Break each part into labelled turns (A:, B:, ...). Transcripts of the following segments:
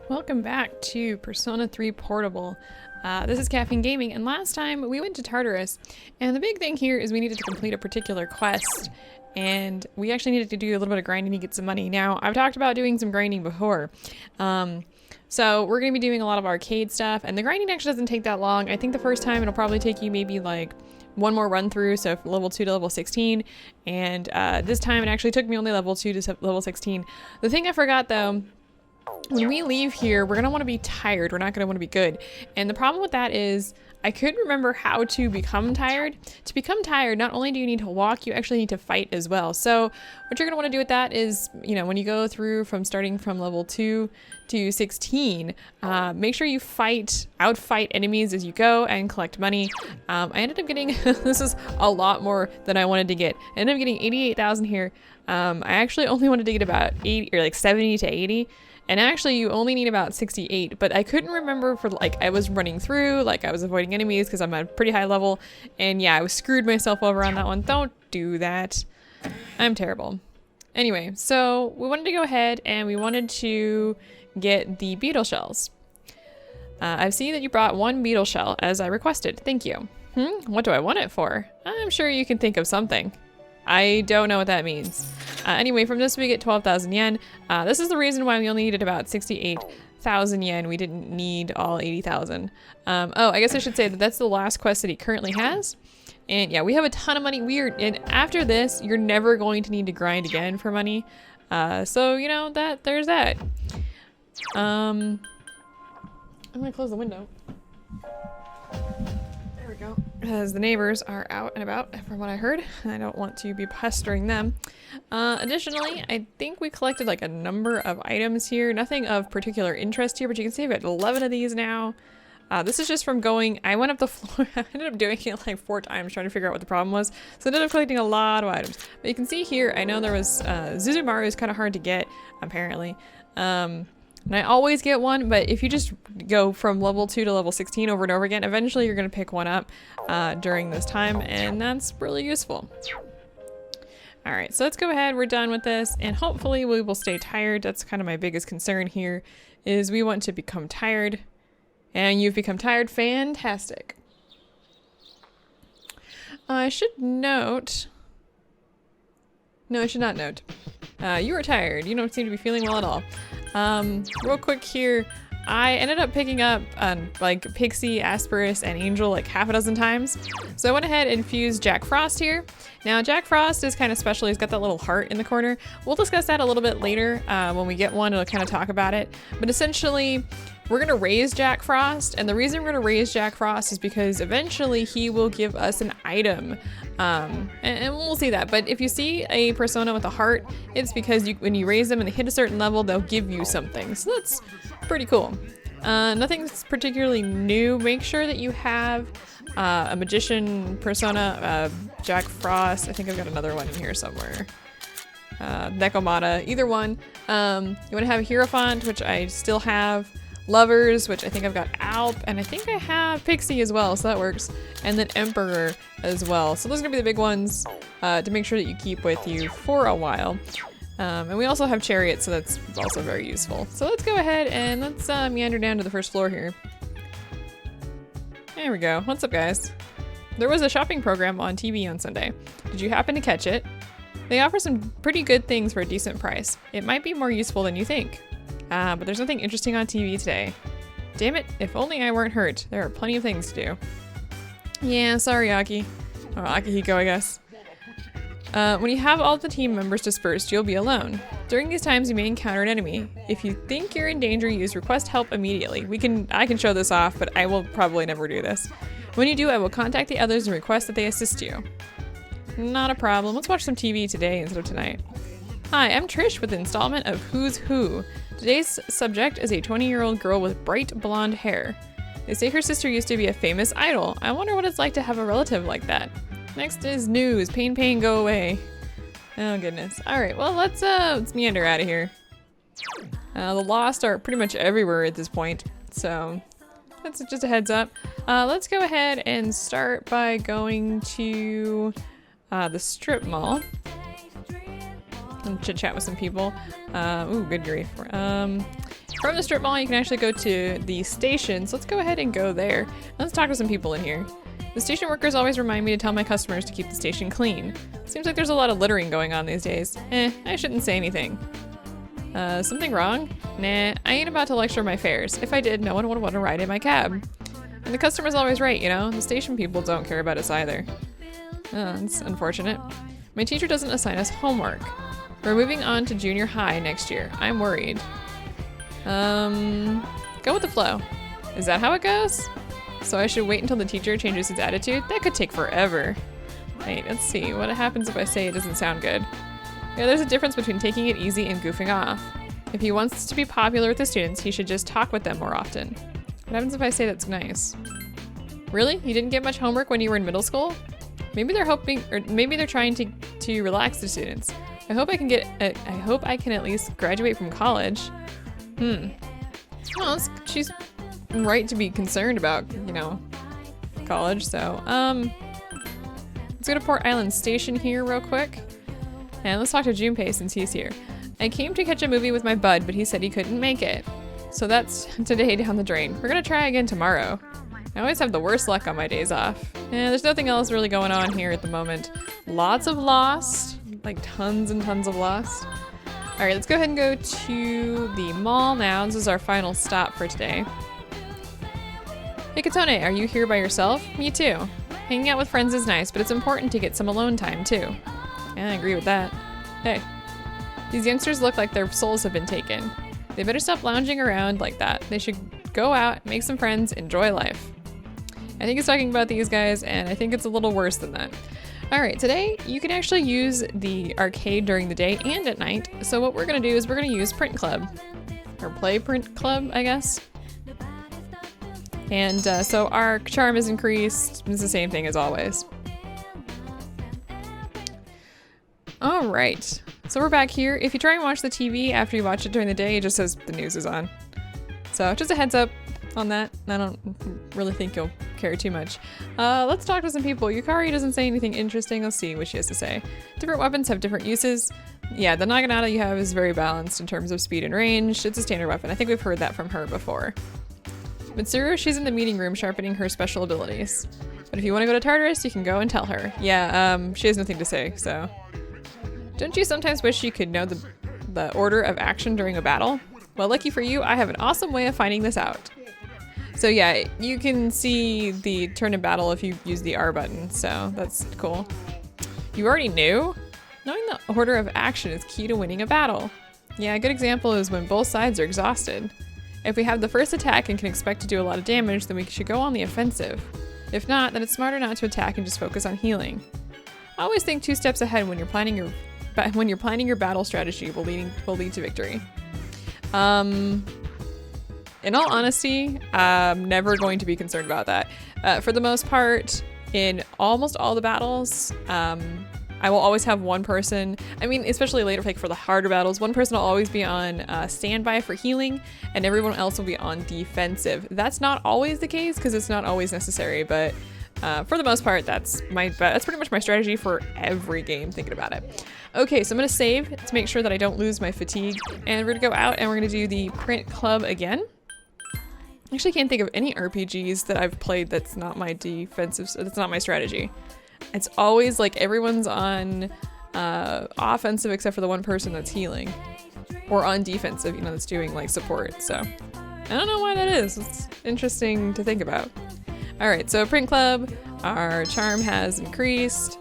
A: Welcome back to Persona 3 Portable. This is KaffeineGaming, and last time we went to Tartarus, and the big thing here is we needed to complete a particular quest, and we actually needed to do a little bit of grinding to get some money. Now, I've talked about doing some grinding before, so we're going to be doing a lot of arcade stuff, and the grinding actually doesn't take that long. I think the first time it'll probably take you maybe like one more run through, so from level 2 to level 16, and this time it actually took me only level 2 to level 16. The thing I forgot though, when we leave here, we're going to want to be tired. We're not going to want to be good. And the problem with that is I couldn't remember how to become tired. To become tired, not only do you need to walk, you actually need to fight as well. So what you're going to want to do with that is, you know, when you go through from starting from level 2 to 16, make sure you outfight enemies as you go and collect money. I ended up getting, this is a lot more than I wanted to get. I ended up getting 88,000 here. I actually only wanted to get about 80 or like 70 to 80. And actually you only need about 68, but I couldn't remember for like, I was running through, like I was avoiding enemies because I'm at a pretty high level. And yeah, I screwed myself over on that one. Don't do that. I'm terrible. Anyway, so we wanted to go ahead and we wanted to get the beetle shells. I see that you brought one beetle shell as I requested. Thank you. What do I want it for? I'm sure you can think of something. I don't know what that means. Anyway, from this we get 12,000 yen. This is the reason why we only needed about 68,000 yen. We didn't need all 80,000. Oh, I guess I should say that that's the last quest that he currently has. And yeah, we have a ton of money. And after this, you're never going to need to grind again for money. So, you know, there's that. I'm gonna close the window. There we go. Because the neighbors are out and about from what I heard. And I don't want to be pestering them. Additionally, I think we collected like a number of items here. Nothing of particular interest here, but you can see I've got 11 of these now. This is just from going, I went up the floor, I ended up doing it like 4 times trying to figure out what the problem was. So I ended up collecting a lot of items. But you can see here, I know there was, Zuzumaru is kind of hard to get, apparently. And I always get one, but if you just go from level 2 to level 16 over and over again, eventually you're going to pick one up during this time, and that's really useful. Alright, so let's go ahead, we're done with this, and hopefully we will stay tired. That's kind of my biggest concern here, is we want to become tired. And you've become tired, fantastic. I should note... No, I should not note. You are tired, you don't seem to be feeling well at all. Real quick here, I ended up picking up like Pixie, Asperus, and Angel like half a dozen times. So I went ahead and fused Jack Frost here. Now Jack Frost is kind of special, he's got that little heart in the corner. We'll discuss that a little bit later when we get one, it'll kind of talk about it. But essentially, we're gonna raise Jack Frost, and the reason we're gonna raise Jack Frost is because eventually he will give us an item. And we'll see that, but if you see a persona with a heart, it's because when you raise them and they hit a certain level, they'll give you something. So that's pretty cool. Nothing's particularly new. Make sure that you have a magician persona, Jack Frost. I think I've got another one in here somewhere. Nekomata, either one. You want to have a Hierophant, which I still have. Lovers, which I think I've got Alp, and I think I have Pixie as well, so that works. And then Emperor as well. So those are gonna be the big ones to make sure that you keep with you for a while. And we also have Chariot, so that's also very useful. So let's go ahead and let's meander down to the first floor here. There we go. What's up, guys? There was a shopping program on TV on Sunday. Did you happen to catch it? They offer some pretty good things for a decent price. It might be more useful than you think. But there's nothing interesting on TV today. Damn it, if only I weren't hurt. There are plenty of things to do. Yeah, sorry, Aki. Or Akihiko, I guess. When you have all the team members dispersed, you'll be alone. During these times, you may encounter an enemy. If you think you're in danger, use request help immediately. I can show this off, but I will probably never do this. When you do, I will contact the others and request that they assist you. Not a problem. Let's watch some TV today instead of tonight. Hi, I'm Trish with the installment of Who's Who. Today's subject is a 20-year-old girl with bright blonde hair. They say her sister used to be a famous idol. I wonder what it's like to have a relative like that. Next is news. Pain, go away. Oh goodness. Alright, well let's meander out of here. The Lost are pretty much everywhere at this point, so that's just a heads up. Let's go ahead and start by going to the strip mall. and chit chat with some people. Ooh, good grief. From the strip mall, you can actually go to the station. So let's go ahead and go there. Let's talk to some people in here. The station workers always remind me to tell my customers to keep the station clean. Seems like there's a lot of littering going on these days. I shouldn't say anything. Something wrong? Nah, I ain't about to lecture my fares. If I did, no one would want to ride in my cab. And the customer's always right, you know? The station people don't care about us either. Oh, that's unfortunate. My teacher doesn't assign us homework. We're moving on to junior high next year. I'm worried. Go with the flow. Is that how it goes? So I should wait until the teacher changes his attitude? That could take forever. Wait, let's see. What happens if I say it doesn't sound good? Yeah, there's a difference between taking it easy and goofing off. If he wants to be popular with the students, he should just talk with them more often. What happens if I say that's nice? Really? You didn't get much homework when you were in middle school? Maybe they're hoping, or maybe they're trying to relax the students. I hope I can at least graduate from college. Well, she's right to be concerned about, you know, college, so, let's go to Port Island Station here real quick. And let's talk to Junpei since he's here. I came to catch a movie with my bud, but he said he couldn't make it. So that's today down the drain. We're gonna try again tomorrow. I always have the worst luck on my days off. And there's nothing else really going on here at the moment. Lots of Lost, like tons and tons of Lost. All right, let's go ahead and go to the mall now. This is our final stop for today. Hey Katone, are you here by yourself? Me too. Hanging out with friends is nice, but it's important to get some alone time too. Yeah, I agree with that. Hey, these youngsters look like their souls have been taken. They better stop lounging around like that. They should go out, make some friends, enjoy life. I think it's talking about these guys, and I think it's a little worse than that. All right, today you can actually use the arcade during the day and at night. So what we're gonna do is we're gonna use Print Club, or Play Print Club, I guess. And so our charm is increased. It's the same thing as always. All right, so we're back here. If you try and watch the TV after you watch it during the day, it just says the news is on. So just a heads up on that. I don't really think you'll care too much. Let's talk to some people. Yukari doesn't say anything interesting. Let's see what she has to say. Different weapons have different uses. Yeah, the Naginata you have is very balanced in terms of speed and range. It's a standard weapon. I think we've heard that from her before. Mitsuru, she's in the meeting room sharpening her special abilities. But if you want to go to Tartarus, you can go and tell her. Yeah, she has nothing to say, so. Don't you sometimes wish you could know the order of action during a battle? Well, lucky for you, I have an awesome way of finding this out. So yeah, you can see the turn in battle if you use the R button, so that's cool. You already knew? Knowing the order of action is key to winning a battle. Yeah, a good example is when both sides are exhausted. If we have the first attack and can expect to do a lot of damage, then we should go on the offensive. If not, then it's smarter not to attack and just focus on healing. Always think 2 steps ahead when you're planning your battle strategy will lead to victory. In all honesty, I'm never going to be concerned about that. For the most part, in almost all the battles, I will always have one person, I mean, especially later, like for the harder battles, one person will always be on standby for healing, and everyone else will be on defensive. That's not always the case, because it's not always necessary, but for the most part, that's pretty much my strategy for every game, thinking about it. Okay, so I'm gonna save to make sure that I don't lose my fatigue, and we're gonna go out and we're gonna do the Print Club again. I actually can't think of any RPGs that I've played that's not my defensive, that's not my strategy. It's always like everyone's on offensive except for the one person that's healing, or on defensive, you know, that's doing like support. So I don't know why that is. It's interesting to think about. All right, so Print Club, our charm has increased,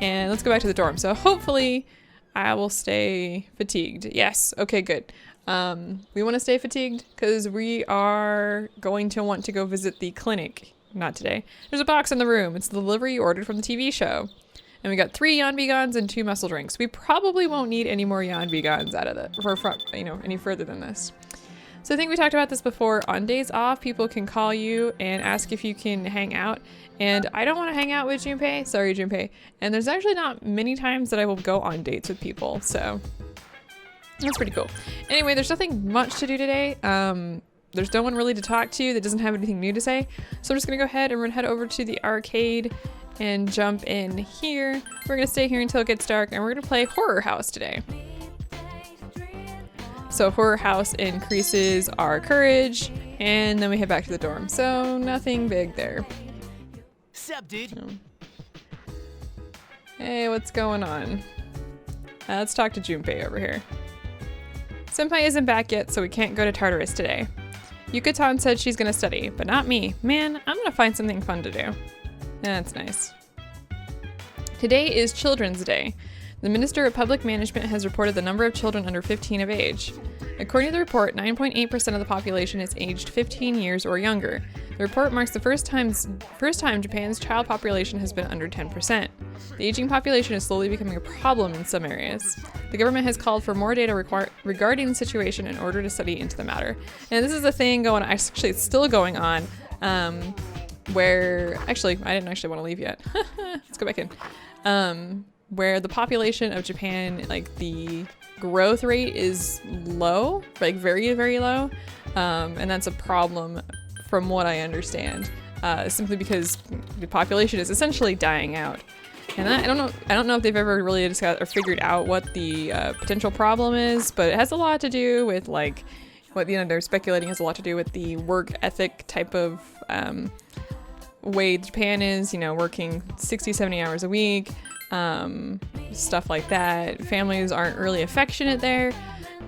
A: and let's go back to the dorm. So hopefully I will stay fatigued. Yes, okay, good. We want to stay fatigued because we are going to want to go visit the clinic. Not today. There's a box in the room. It's the delivery you ordered from the TV show. And we got 3 Yanbigons and 2 muscle drinks. We probably won't need any more Yanbigons out of any further than this. So I think we talked about this before. On days off, people can call you and ask if you can hang out. And I don't want to hang out with Junpei. Sorry, Junpei. And there's actually not many times that I will go on dates with people. So that's pretty cool. Anyway, there's nothing much to do today. There's no one really to talk to that doesn't have anything new to say. So I'm just gonna go ahead and we're gonna head over to the arcade and jump in here. We're gonna stay here until it gets dark and we're gonna play Horror House today. So horror house increases our courage, and then we head back to the dorm. So nothing big there.
B: Sup, dude?
A: No. Hey, what's going on? Let's talk to Junpei over here. Senpai isn't back yet, so we can't go to Tartarus today. Yuka-tan said she's gonna study, but not me. Man, I'm gonna find something fun to do. That's nice. Today is Children's Day. The Minister of Public Management has reported the number of children under 15 of age. According to the report, 9.8% of the population is aged 15 years or younger. The report marks the first time Japan's child population has been under 10%. The aging population is slowly becoming a problem in some areas. The government has called for more data regarding the situation in order to study into the matter. And this is a thing going on, actually it's still going on, where, actually, I didn't actually want to leave yet. Let's go back in. Where the population of Japan, like the growth rate is low, like very, very low. And that's a problem from what I understand, simply because the population is essentially dying out. And I don't know if they've ever really discussed or figured out what the potential problem is, but it has a lot to do with like what, you know, they're speculating has a lot to do with the work ethic type of way Japan is, you know, working 60, 70 hours a week. Stuff like that. Families aren't really affectionate there,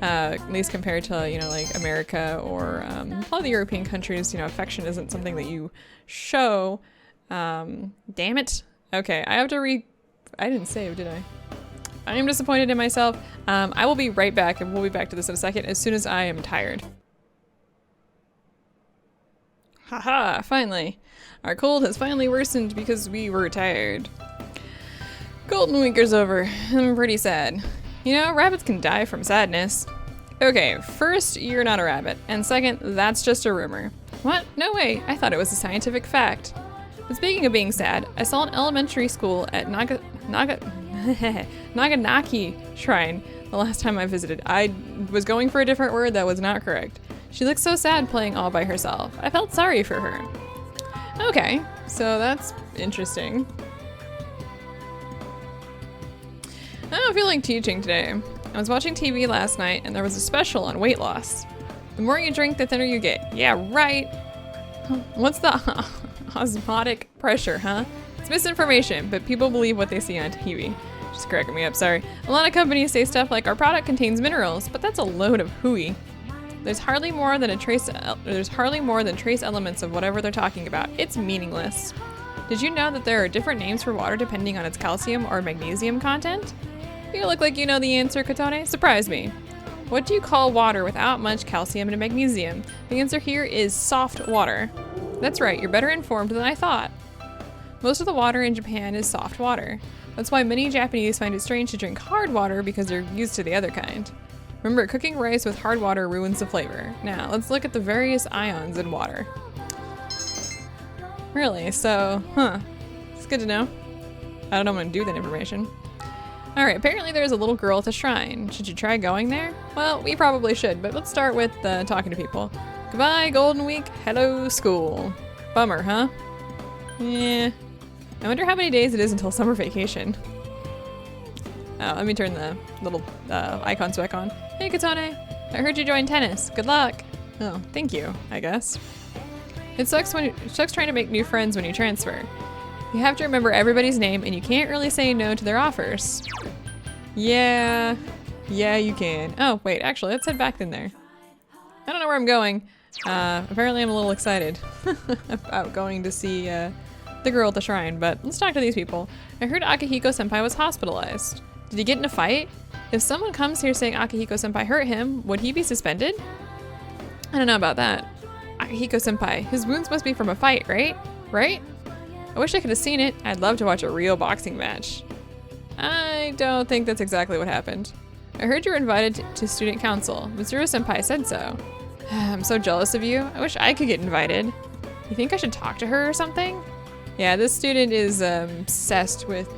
A: at least compared to, you know, like America or a lot of the European countries. You know, affection isn't something that you show. Damn it. Okay, I have to I didn't save, did I? I am disappointed in myself. I will be right back, and we'll be back to this in a second as soon as I am tired. Haha, finally. Our cold has finally worsened because we were tired. Golden Week is over. I'm pretty sad. You know, rabbits can die from sadness. Okay, first, you're not a rabbit. And second, that's just a rumor. What? No way. I thought it was a scientific fact. But speaking of being sad, I saw an elementary school at Naganaki Shrine the last time I visited. I was going for a different word that was not correct. She looked so sad playing all by herself. I felt sorry for her. Okay, so that's interesting. I don't feel like teaching today. I was watching TV last night and there was a special on weight loss. The more you drink, the thinner you get. Yeah, right. What's the osmotic pressure, huh? It's misinformation, but people believe what they see on TV. Just cracking me up, sorry. A lot of companies say stuff like our product contains minerals, but that's a load of hooey. There's hardly more than trace elements of whatever they're talking about. It's meaningless. Did you know that there are different names for water depending on its calcium or magnesium content? You look like you know the answer, Katane. Surprise me. What do you call water without much calcium and magnesium? The answer here is soft water. That's right, you're better informed than I thought. Most of the water in Japan is soft water. That's why many Japanese find it strange to drink hard water because they're used to the other kind. Remember, cooking rice with hard water ruins the flavor. Now, let's look at the various ions in water. Really? So, it's good to know. I don't know what I'm gonna do with that information. Alright, apparently there's a little girl at the shrine. Should you try going there? Well, we probably should, but let's start with talking to people. Goodbye, Golden Week. Hello, school. Bummer, huh? Yeah. I wonder how many days it is until summer vacation. Oh, let me turn the little icons back on. Hey, Katane. I heard you joined tennis. Good luck. Oh, thank you, I guess. It sucks trying to make new friends when you transfer. You have to remember everybody's name and you can't really say no to their offers. Yeah, you can. Oh, wait, actually, let's head back in there. I don't know where I'm going. Apparently I'm a little excited about going to see the girl at the shrine, but let's talk to these people. I heard Akihiko-senpai was hospitalized. Did he get in a fight? If someone comes here saying Akihiko-senpai hurt him, would he be suspended? I don't know about that. Akihiko-senpai, his wounds must be from a fight, right? Right? I wish I could have seen it. I'd love to watch a real boxing match. I don't think that's exactly what happened. I heard you were invited to student council. Mitsuru-senpai said so. I'm so jealous of you. I wish I could get invited. You think I should talk to her or something? Yeah, this student is obsessed with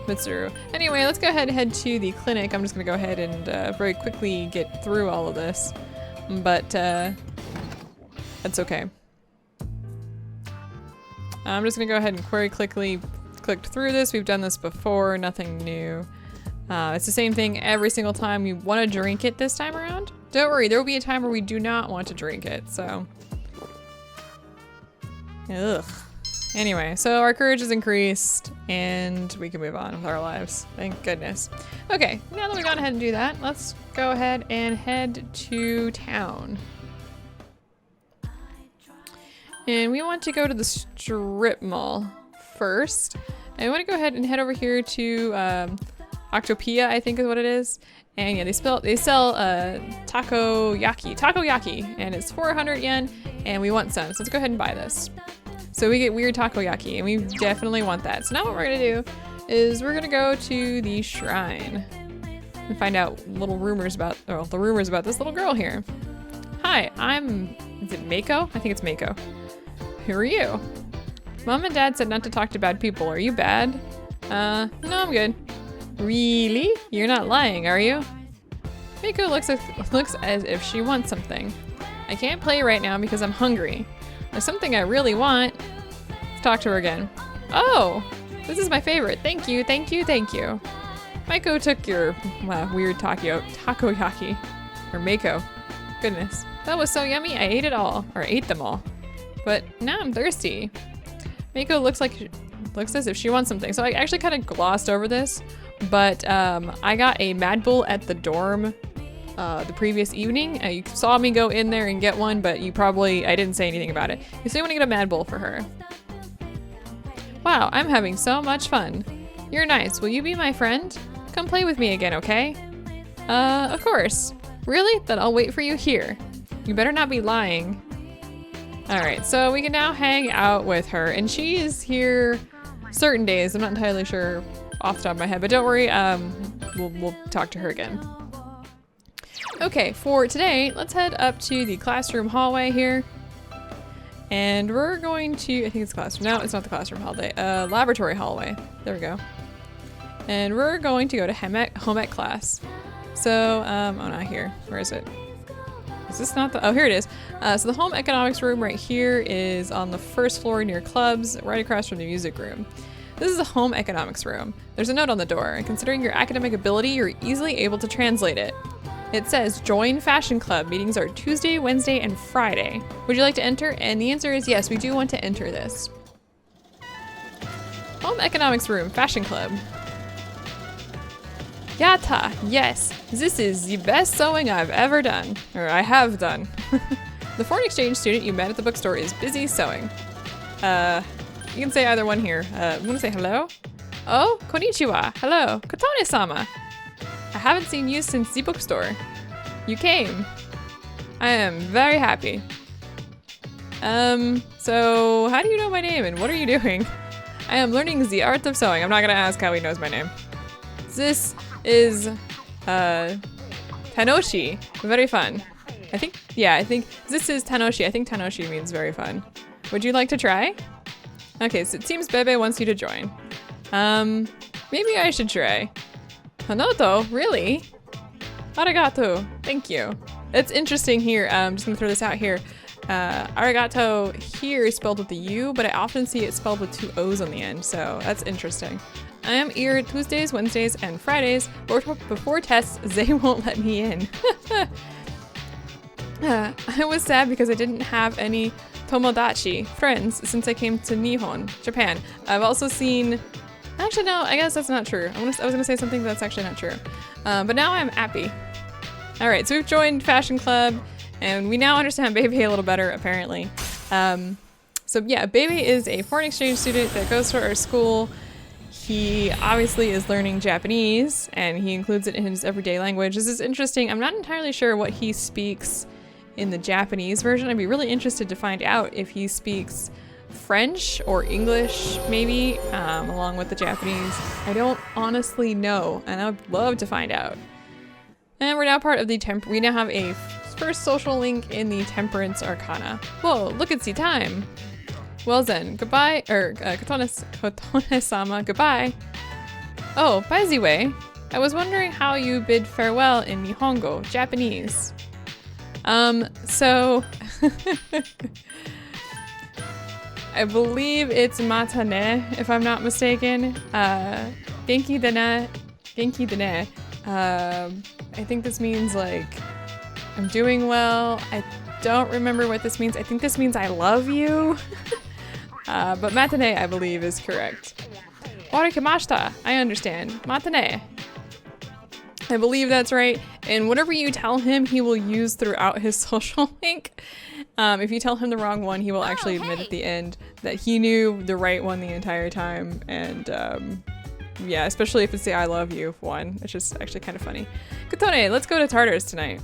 A: Mitsuru. Anyway, let's go ahead and head to the clinic. I'm just gonna go ahead and very quickly get through all of this. But that's okay. I'm just gonna go ahead and very quickly click through this. We've done this before, nothing new. It's the same thing every single time. You want to drink it this time around? Don't worry, there will be a time where we do not want to drink it, so. Ugh. Anyway, so our courage is increased and we can move on with our lives. Thank goodness. Okay, now that we've gone ahead and do that, let's go ahead and head to town. And we want to go to the strip mall first. And I want to go ahead and head over here to Octopia, I think is what it is. And yeah, they sell takoyaki, and it's 400 yen, and we want some. So let's go ahead and buy this. So we get weird takoyaki, and we definitely want that. So now what we're gonna do is we're gonna go to the shrine and find out little rumors about, or the rumors about this little girl here. Hi, is it Mako? I think it's Mako. Who are you? Mom and Dad said not to talk to bad people. Are you bad? No, I'm good. Really? You're not lying, are you? Miko looks as if she wants something. I can't play right now because I'm hungry. There's something I really want. Let's talk to her again. Oh, this is my favorite. Thank you, thank you, thank you. Miko took your weird takoyaki. Or Mako. Goodness. That was so yummy, I ate it all. Or ate them all. But now I'm thirsty. Miko looks as if she wants something. So I actually kind of glossed over this. But I got a Mad Bull at the dorm the previous evening. You saw me go in there and get one, but I didn't say anything about it. So you want to get a Mad Bull for her. Wow, I'm having so much fun. You're nice. Will you be my friend? Come play with me again, okay? Of course. Really? Then I'll wait for you here. You better not be lying. Alright, so we can now hang out with her, and she's here certain days. I'm not entirely sure off the top of my head, but don't worry, we'll talk to her again. Okay, for today, let's head up to the classroom hallway here. And we're going to, I think it's classroom. No, it's not the classroom hallway. Laboratory hallway. There we go. And we're going to go to home ec class. So, oh, not here. Where is it? Is this not the, oh, here it is. So the home economics room right here is on the first floor near clubs, right across from the music room. This is a home economics room. There's a note on the door, and considering your academic ability, you're easily able to translate it. It says, join fashion club. Meetings are Tuesday, Wednesday, and Friday. Would you like to enter? And the answer is yes, we do want to enter this. Home economics room, fashion club. Yata, yes, this is the best sewing I've ever done, or I have done. The foreign exchange student you met at the bookstore is busy sewing. You can say either one here. I'm gonna say hello. Oh, konnichiwa. Hello, Kotone-sama. I haven't seen you since the bookstore. You came. I am very happy. So how do you know my name and what are you doing? I am learning the art of sewing. I'm not gonna ask how he knows my name. This is, Tanoshi. Very fun. I think this is Tanoshi. I think Tanoshi means very fun. Would you like to try? Okay, so it seems Bebe wants you to join. Maybe I should try. Hanoto, really? Arigato, thank you. It's interesting here, I'm just gonna throw this out here. Arigato here is spelled with the U, but I often see it spelled with 2 O's on the end, so that's interesting. I am here Tuesdays, Wednesdays, and Fridays, but before tests, they won't let me in. I was sad because I didn't have any tomodachi, friends, since I came to Nihon, Japan. I've also seen, actually no, I guess that's not true. I was gonna say something that's actually not true. But now I'm happy. All right, so we've joined Fashion Club, and we now understand Bebe a little better, apparently. So yeah, Bebe is a foreign exchange student that goes to our school. He obviously is learning Japanese, and he includes it in his everyday language. This is interesting. I'm not entirely sure what he speaks in the Japanese version. I'd be really interested to find out if he speaks French or English, maybe, along with the Japanese. I don't honestly know, and I would love to find out. And we're now part of the we now have a first social link in the Temperance Arcana. Whoa, look at the time. Well then, goodbye, Kotone-sama, goodbye. Oh, by the way, I was wondering how you bid farewell in Nihongo, Japanese. So, I believe it's matane, if I'm not mistaken. Genki dene Genki dene. I think this means like I'm doing well. I don't remember what this means. I think this means I love you. But matinee, I believe, is correct. Orikimashita. I understand. Matinee. I believe that's right. And whatever you tell him, he will use throughout his social link. If you tell him the wrong one, he will actually admit at the end that he knew the right one the entire time. And yeah, especially if it's the I love you one. It's just actually kind of funny. Kotone, let's go to Tartarus tonight.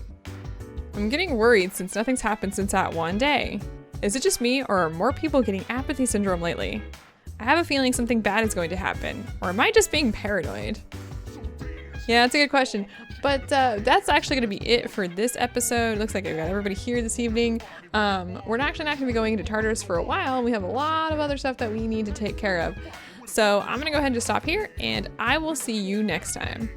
A: I'm getting worried since nothing's happened since that one day. Is it just me, or are more people getting apathy syndrome lately? I have a feeling something bad is going to happen. Or am I just being paranoid? Yeah, that's a good question. But that's actually going to be it for this episode. Looks like I've got everybody here this evening. We're actually not going to be going into Tartarus for a while. We have a lot of other stuff that we need to take care of. So I'm going to go ahead and just stop here, and I will see you next time.